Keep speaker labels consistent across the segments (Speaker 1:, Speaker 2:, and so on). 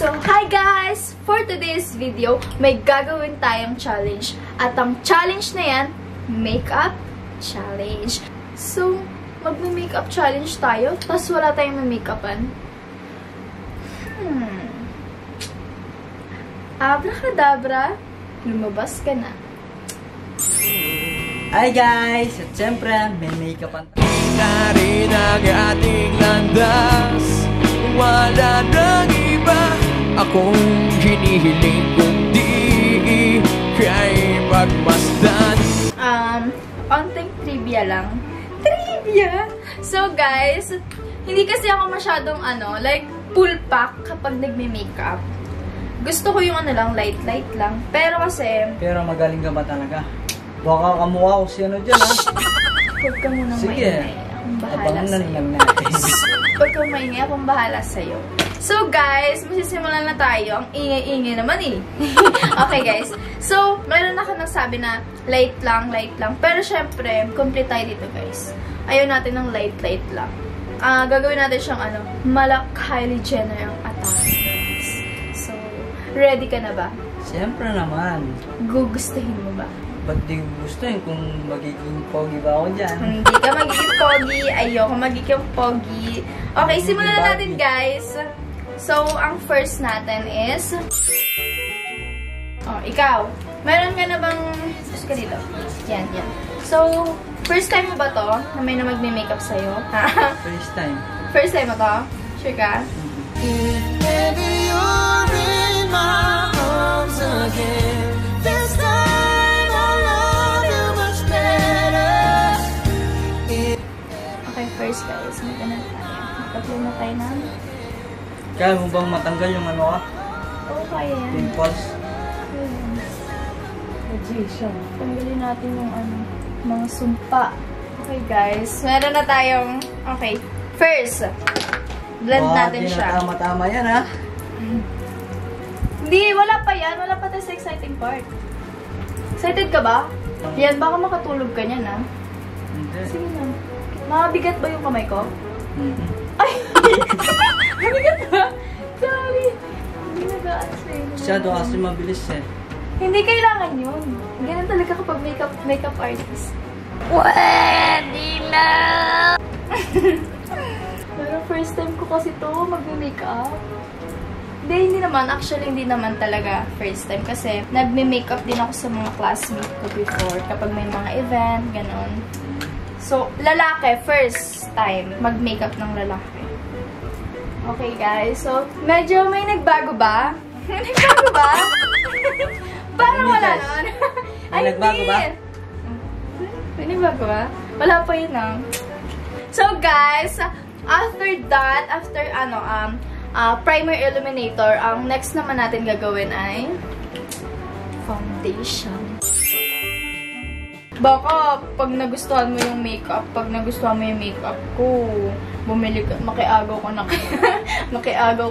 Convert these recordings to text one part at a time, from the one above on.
Speaker 1: So, hi guys! For today's video, may gagawin tayong challenge. At ang challenge na yan, makeup challenge. So, magme-makeup challenge tayo, tapos wala tayong may-makeupan. Abracadabra, lumabas ka na.
Speaker 2: Hi guys! At syempre, may makeupan tayo.
Speaker 3: Na rin ang ating landas, wala nang iba akong hinihiling kundi kay pagmasdan.
Speaker 1: Onting trivia lang. Trivia! So guys, hindi kasi ako masyadong like full pack kapag nagme-makeup. Gusto ko yung light lang. Pero
Speaker 2: magaling ka ba talaga? Baka kamukha ko si dyan ha?
Speaker 1: Huwag ka munang maingay. Akong bahala sa'yo. Huwag kang maingay. Akong bahala sa'yo. So guys, masisimulan na tayo. Ang ingay-ingay naman eh. Okay guys. So, meron ako nagsabi na light lang. Pero syempre, complete tayo dito guys. Ayaw natin ng light lang. Gagawin natin siyang Kylie Jenner ang atake guys. So, ready ka na ba?
Speaker 2: Siyempre naman.
Speaker 1: Gugustuhin mo ba?
Speaker 2: Ba't di gusto yun kung magiging pogi ba ako dyan?
Speaker 1: Hindi ka magiging pogi. Ayoko magiging pogi. Okay, simulan na natin guys. So, ang first natin is... Oh, ikaw. Meron ka na bang... Gusto ka dito? Yan. So, first time mo ba to na may na magme-makeup sa'yo?
Speaker 2: First time.
Speaker 1: First time mo to? Sure ka?
Speaker 3: Maybe you're in my arms again. This time I'll love you much better.
Speaker 1: Okay, first guys. Magtatlo na tayo na.
Speaker 2: Kaya mo bang matanggal yung ka?
Speaker 1: Oo, kaya yan.
Speaker 2: Pimples?
Speaker 1: Tanggalin natin yung mga sumpa. Okay guys, meron na tayong, okay, first, blend natin siya.
Speaker 2: Tama yan ha?
Speaker 1: Hindi, wala pa yan. Wala pa tayo sa exciting part. Excited ka ba? Yan, baka makatulog ka niyan ha?
Speaker 2: Hindi.
Speaker 1: Sige na. Mabigat ba yung kamay ko? Ay! Mabigat ba? Sorry. Hindi nagaan sa'yo.
Speaker 2: Masyado kasi mabilis eh.
Speaker 1: Hindi kailangan yun. Ganun talaga kapag makeup artist. Pwede na! Pero first time ko kasi to magme-makeup. Hindi naman. Actually, hindi naman talaga first time. Kasi nagme-makeup din ako sa mga classmates ko before. Kapag may mga event, ganun. So, lalaki, first time mag-makeup ng lalaki. Okay, guys. So, medyo may nagbago ba? Nagbago ba? Parang wala nun.
Speaker 2: May nagbago ba?
Speaker 1: May nagbago ba? Wala pa yun So, guys, after that, primer illuminator, ang next naman natin gagawin ay foundation. Baka, pag nagustuhan mo yung makeup, ko, bumili ka, makiagaw ka na kaila makiagaw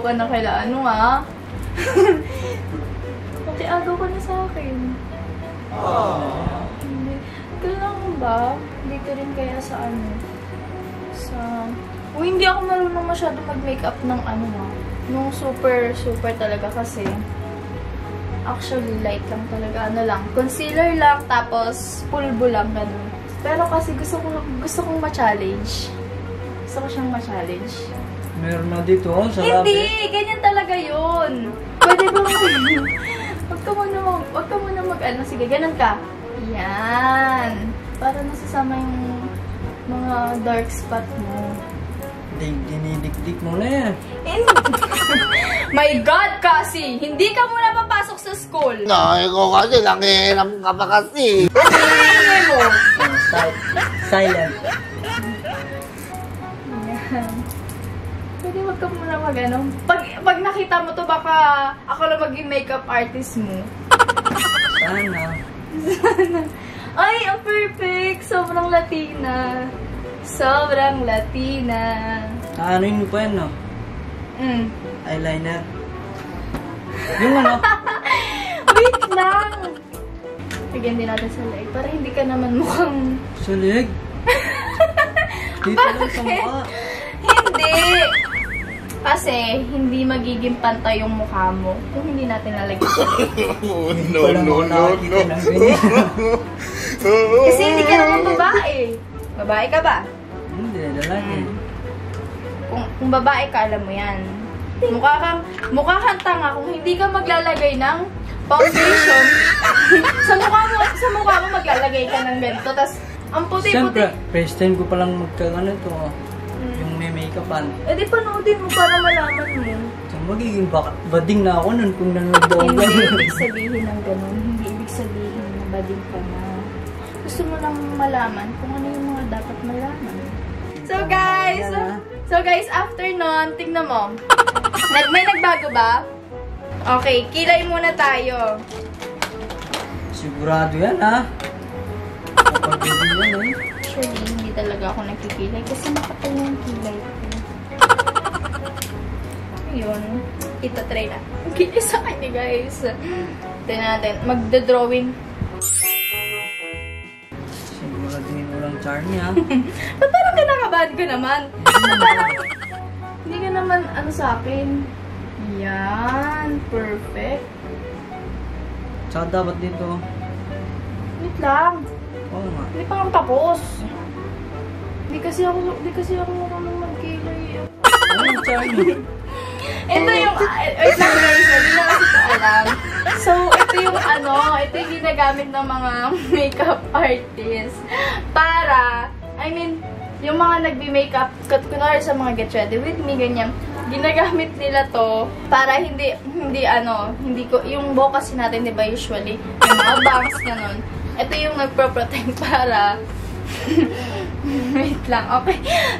Speaker 1: ka na sa akin. Hindi. Kailangan ba? Dito rin kaya sa hindi ako marunong masyado mag-makeup ng nung super talaga kasi actually light lang talaga, concealer lang, tapos pulbo lang, ganun. Pero kasi gusto kong ma-challenge. Gusto ko siyang ma-challenge.
Speaker 2: Meron na dito, sa
Speaker 1: Hindi! Ganyan talaga yun. Pwede ba Wag ka muna sige, ganun ka. Yan. Para nasasama yung mga dark spot mo.
Speaker 2: Dinidikdik mo na yan.
Speaker 1: My God, kasi! Hindi ka muna papasok sa school.
Speaker 3: No, ikaw kasi nangihiram ka pa kasi.
Speaker 1: Ano mo?
Speaker 2: Silent.
Speaker 1: Yan. Pwede wag ka muna Pag nakita mo to, baka ako lang maging makeup artist mo.
Speaker 2: Sana.
Speaker 1: Ay, ang perfect! Sobrang Latina.
Speaker 2: Anoin mo pa yan, no? Eyeliner. Yung
Speaker 1: Wait lang! Lagyan din natin sa leg. Para hindi ka naman mukhang...
Speaker 2: Sa leg? Dito lang sa mukha.
Speaker 1: Hindi! Kasi, hindi magiging pantay yung mukha mo kung hindi natin lalagyan.
Speaker 3: No.
Speaker 1: Kasi hindi ka naman babae. Babae ka ba?
Speaker 2: Hindi, lalaki.
Speaker 1: Kung babae ka, alam mo yan. Mukha kang tanga kung hindi ka maglalagay ng foundation. sa mukha mo maglalagay ka ng ganito. Tapos, ang puti-puti.
Speaker 2: Siyempre, first time ko palang magkagano ito. Yung may make-upan.
Speaker 1: Eh di panoodin mo para malaman mo.
Speaker 2: So, magiging bading na ako nun kung nanonood ako.
Speaker 1: Hindi ibig sabihin ng ganun. Hindi ibig sabihin na bading ka na. Gusto mo lang malaman kung ano yung mga dapat malaman. So guys, after nun, tingnan mo. May nagbago ba? Okay, kilay muna tayo.
Speaker 2: Sigurado yan, ha? Kapag hindi yan, eh.
Speaker 1: Actually, hindi talaga ako nagkikilay kasi makapal yung kilay ko. Ayun. Itatry na. Kilay sa kanya, guys. Ito natin. Magda-drawing.
Speaker 2: Siguraduhin mo lang, Charmy, ha?
Speaker 1: Ba't parang kinakabahan ka naman? Parang hindi ka naman ano sa akin. Yan. Perfect.
Speaker 2: Tsaka dapat dito.
Speaker 1: Wait lang.
Speaker 2: Oo nga.
Speaker 1: Hindi pa akong tapos. Hindi kasi ako marunong magkilay.
Speaker 2: Ano, Charmy?
Speaker 1: Ito yung, wait lang guys, hindi na kasi ito alam. So, ito yung ginagamit ng mga makeup artists. Para, yung mga nagbi-makeup, kunwari sa mga Get Ready With Me, ganyan, ginagamit nila to para hindi ko, yung buhok kasi natin, di ba, usually, yung mga bangs, ganun. Ito yung nagpro-protect para, wait lang, okay.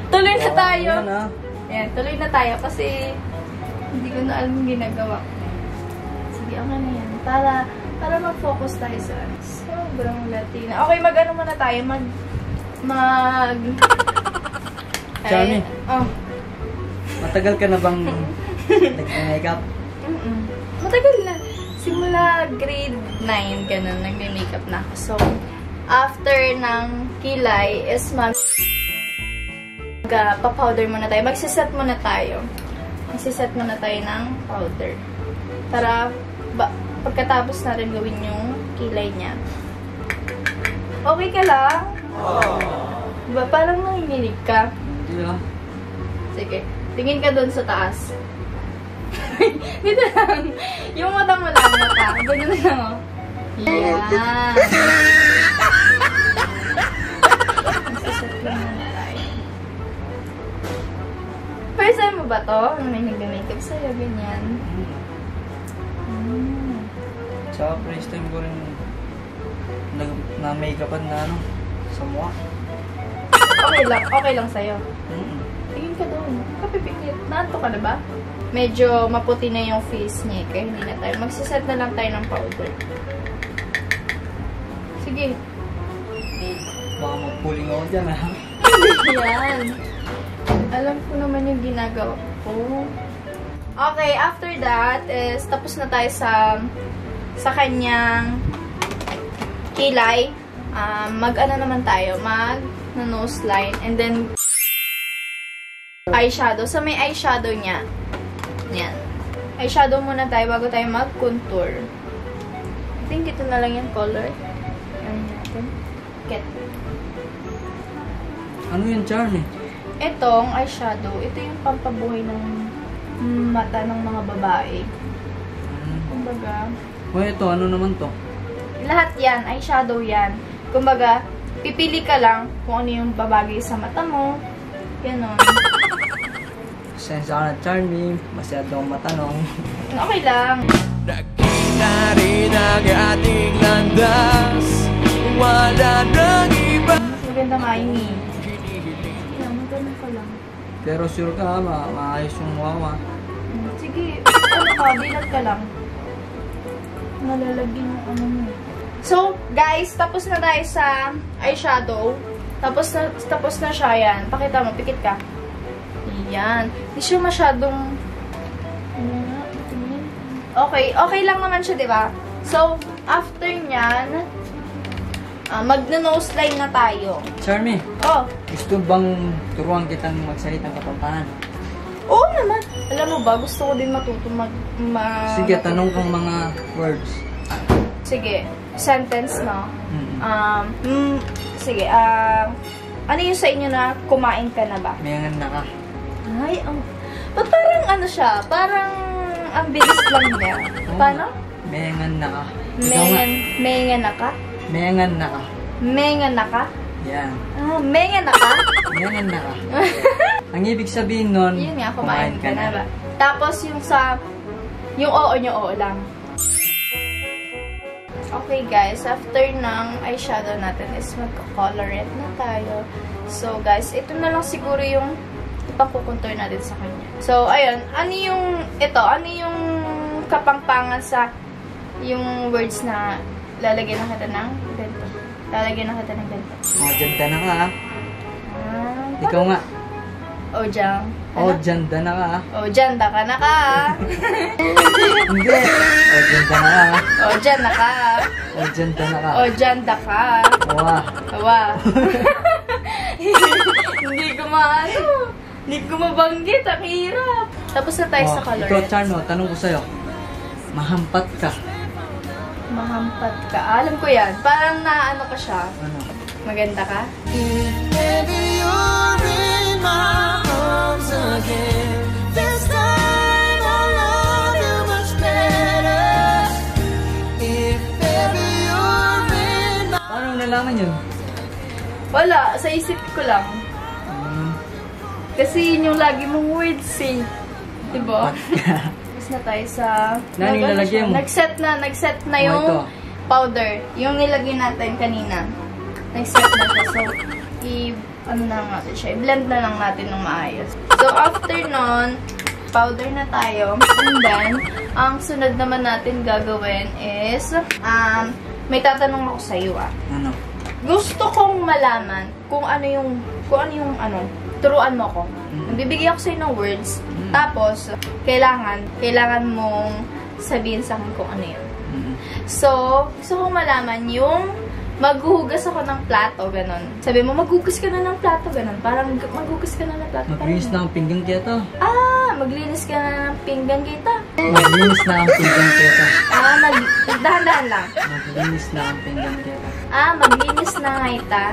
Speaker 1: Tuloy na tayo. Ayan, tuloy na tayo kasi hindi ko na alam yung ginagawa ko. Sige, okay na yan. Para mag-focus tayo sa sobrang Latina. Okay, mag-ano muna tayo.
Speaker 2: Charmy,
Speaker 1: oh.
Speaker 2: matagal ka na bang nag-makeup?
Speaker 1: Matagal na. Simula grade 9, ganun, nag-makeup na ako. So, after ng kilay is pa-powder muna tayo. Magsiset muna tayo. Magsiset muna tayo ng powder. Para pagkatapos natin gawin yung kilay niya. Okay ka lang? Diba, parang nanginginig ka?
Speaker 2: Hindi, ha?
Speaker 1: Sige. Tingin ka dun sa taas. Dito lang. Yung mata mo lang, mata. Ganyan na lang, oh. Yan. Magsiset lang muna tayo. First time mo ba to? May nag-makeup sa'yo, ganyan.
Speaker 2: Tsaka first time ko rin na-makeupan na sa mukha.
Speaker 1: Okay lang sa'yo. Tingin ka doon. Kapipikit. Naanto ka na ba? Medyo maputi na yung face niya. Kaya hindi na tayo. Magsiset na lang tayo ng powder. Sige.
Speaker 2: Baka mag-pulling ako dyan, ha?
Speaker 1: Hindi yan. Alam ko naman yung ginagawa ko. Okay, after that is tapos na tayo sa kanyang kilay. Mag-ano naman tayo? Mag-nose line. And then eyeshadow. So, may eyeshadow niya. Yan. Eyeshadow muna tayo bago tayo mag-contour. I think ito na lang yung color. Yan natin. Get.
Speaker 2: Ano yung Charmy?
Speaker 1: Itong eyeshadow, ito yung pampabuhay ng mata ng mga babae. Kumbaga,
Speaker 2: Ito, ano naman to?
Speaker 1: lahat yan, eyeshadow yan. Kumbaga, pipili ka lang kung ano yung babagay sa mata mo. Ganon.
Speaker 2: Sensya ka na, Charmy. Masyado akong matanong.
Speaker 1: Okay lang.
Speaker 3: Nakita rin ang ating landas. Wala nang iba.
Speaker 1: Mas maganda nga yun eh. Maganda ka lang.
Speaker 2: Pero sure ka, maayos yung mukha mo.
Speaker 1: Sige, ano ka, dilat ka lang. Nalalagyan yung ano mo. So, guys, tapos na tayo sa eyeshadow. Tapos na siya yan. Pakita mo, pikit ka. Yan. Hindi siya masyadong... Okay lang naman siya, di ba? So, after nyan, magna-nose line na tayo.
Speaker 2: Charmy,
Speaker 1: Oh.
Speaker 2: gusto bang turuan kitang magsalita ng Kapampangan?
Speaker 1: Oo naman. Alam mo ba, gusto ko din matuto
Speaker 2: Sige, tanong kang mga words.
Speaker 1: Sige, sentence, no? Sige, ano yung sa inyo na kumain ka na ba?
Speaker 2: Mayangan na ka.
Speaker 1: Ay, ba't parang ano siya? Parang ang bilis lang niya. Paano?
Speaker 2: Mayangan na ka.
Speaker 1: Mengan na ka?
Speaker 2: Mayangan na ka.
Speaker 1: Mengan na ka?
Speaker 2: Yan.
Speaker 1: Mengan na ka?
Speaker 2: Mayangan na ka. Ang ibig sabihin nun,
Speaker 1: yun nga, kumain ka na ba? Tapos yung oo nyo, oo lang. Okay guys, after ng eyeshadow natin is magka-colorette na tayo. So guys, ito na lang siguro yung ipakukontour natin sa kanya. So ayun, ano yung kapangpangan sa yung words na lalagyan na kita ng ganito. Lalagyan na kita ng ganito.
Speaker 2: Dyan ka na ka ha. Ikaw nga.
Speaker 1: Dyan.
Speaker 2: Dyan ka na ka ha.
Speaker 1: Dyan ka na ka.
Speaker 2: Hindi. Dyan ka na ka.
Speaker 1: Dyan na ka.
Speaker 2: Dyan ka na ka.
Speaker 1: Dyan ka ka. Wa. Hindi ko mabanggit. Ang hirap. Tapos na tayo sa color.
Speaker 2: Ikaw, Charno, tanong ko sa'yo. Mahampat ka.
Speaker 1: Mahampat ka. Alam ko yan. Parang naano ka siya.
Speaker 2: Ano?
Speaker 1: Maganda ka?
Speaker 3: Maybe you're in my arms again. This time I'll love you much better. If ever you're in my...
Speaker 2: Paano nalaman yun?
Speaker 1: Wala. Sa isip ko lang. Kasi yun yung lagi mong words eh. Diba? Tapos na tayo sa...
Speaker 2: Nani nilagay mo?
Speaker 1: Nag-set na yung powder. Yung nilagay natin kanina. Nag-set na siya. So, ano na natin siya. I-blend na lang natin ng maayos. So, after nun, powder na tayo. And then, ang sunod naman natin gagawin is, may tatanong ako sa'yo
Speaker 2: Ano?
Speaker 1: Gusto kong malaman kung ano yung turuan mo ko. Nagbibigay ako sa'yo ng words. Tapos, kailangan mong sabihin sa akin kung ano yun. So, gusto kong malaman yung maghuhugas ako ng plato, ganon. Sabi mo, maghugas ka na ng plato, ganon. Parang maghugas ka na ng plato.
Speaker 2: Maglinis na ang pinggan kita.
Speaker 1: Maglinis ka na ng pinggan kita.
Speaker 2: Maglinis na ang pinggan kita.
Speaker 1: Dahan-dahan lang.
Speaker 2: Maglinis na ang pinggan kita.
Speaker 1: Maglinis na nga ita.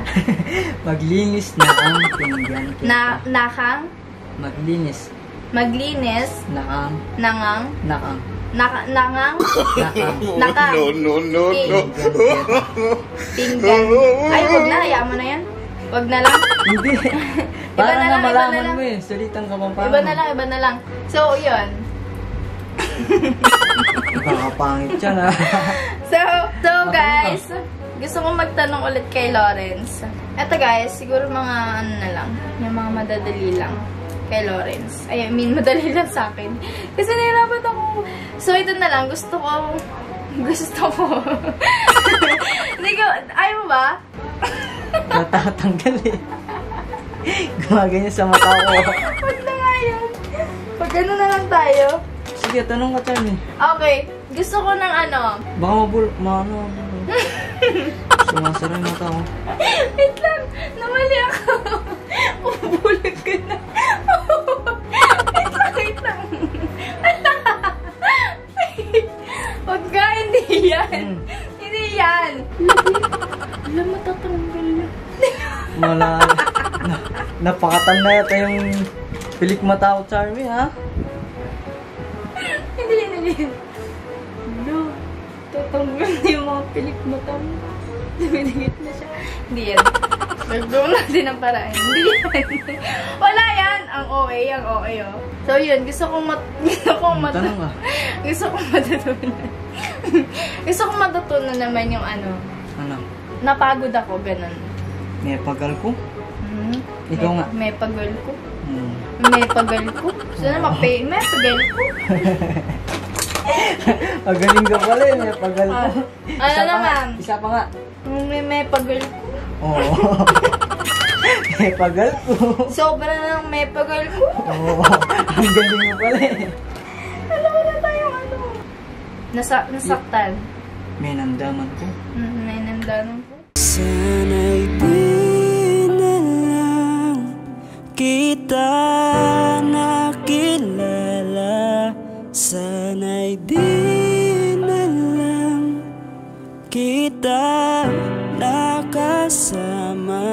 Speaker 2: Maglinis na ang pinggan kita.
Speaker 1: Nakang?
Speaker 2: Maglinis.
Speaker 1: Maglinis.
Speaker 2: Nakang.
Speaker 1: Nangang.
Speaker 2: Nakang.
Speaker 1: Nangang.
Speaker 2: Nakang.
Speaker 3: No.
Speaker 1: Pinggan. Ay, wag na. Hayaan mo na yan. Wag na lang.
Speaker 2: Hindi. Para na malaman mo eh. Salitang kapampangan.
Speaker 1: Iba na lang. So, yun.
Speaker 2: Nakapangit siya na.
Speaker 1: So guys, gusto kong magtanong ulit kay Lawrence. Eto guys, siguro mga ano na lang, yung mga madadali lang kay Lawrence. I mean, madali lang sa akin. Kasi nahirapan ako. So ito na lang, gusto ko. Hindi ko, ayaw mo ba?
Speaker 2: Natatanggal eh. Gumaganyan sa mata ko.
Speaker 1: Wag na nga yan. Pag ano na lang tayo.
Speaker 2: Sige, tanong ka Charmy.
Speaker 1: Okay, gusto ko ng ano.
Speaker 2: Baka sumasara yung mata ko.
Speaker 1: Wait lang, namali ako. Umubulag ka na. Wait lang. Wag ka, hindi yan. Hindi yan. Alam mo, tatanggal na.
Speaker 2: Napakatan na yata yung pilik mata ko, Charmy, ha?
Speaker 1: Hindi. Hello, tatanggal na yung mga pilik mata mo. Dumidikit na siya. Hindi yan. Nagdoon natin ang paraan. Hindi yan. Wala yan. Ang OA, oh. So yun, gusto kong matutunan. Gusto kong matutunan naman yung ano.
Speaker 2: Ano?
Speaker 1: Napagod ako, ganun.
Speaker 2: May pagal ko? Ikaw nga.
Speaker 1: May pagal ko? May pagal ko? Sana may pagal ko?
Speaker 2: Pagaling ka pala eh, may pagal ko.
Speaker 1: Ano naman?
Speaker 2: Isa pa nga.
Speaker 1: May pagal ko?
Speaker 2: Oo. May pagal ko.
Speaker 1: Sobra na ng may pagal ko?
Speaker 2: Oo. Ang galing mo pala eh.
Speaker 1: Alam mo na tayong ano. Nasaktan.
Speaker 2: May nandaman ko.
Speaker 1: May nandaman ko.
Speaker 3: Sana'y di na lang kita nakilala. na lang kita nakasama.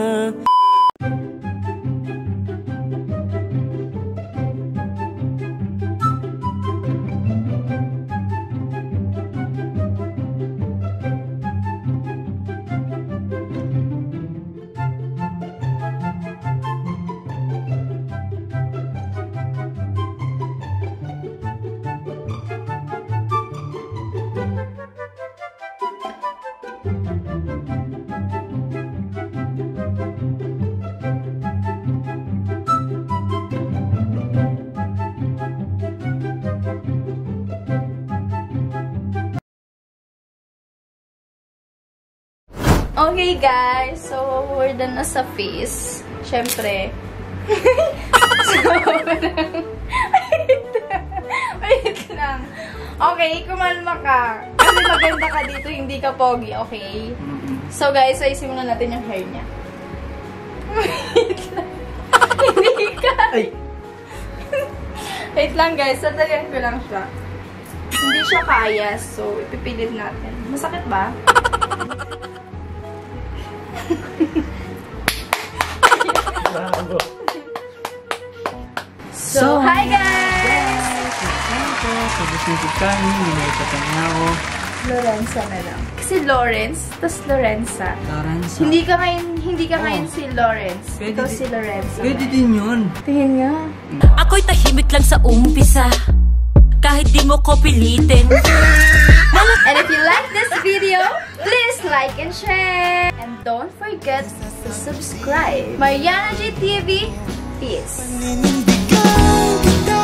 Speaker 1: Okay guys, so we're done na sa face. Syempre. Wait lang. Okay, kumalma ka. Kasi maganda ka dito, hindi ka pogi, okay? So guys, so simulan natin yung hair niya. Wait lang. Hindi ka. Wait lang guys, sadalian ko lang siya. Hindi siya kaya, so ipipilit natin. Masakit ba? So, hi guys! Lorenza na lang. Kasi Lawrence, tapos Lorenza.
Speaker 2: Lorenza.
Speaker 1: Hindi ka ngayon si Lawrence. Ikaw si Lorenza.
Speaker 2: Pwede din yun.
Speaker 1: Tingin nga.
Speaker 4: Ako'y tahimik lang sa umpisa, kahit di mo ko pilitin.
Speaker 1: And if you like this video, please like and share. And don't forget to subscribe. Mariana G TV, peace.
Speaker 3: Panindigan kita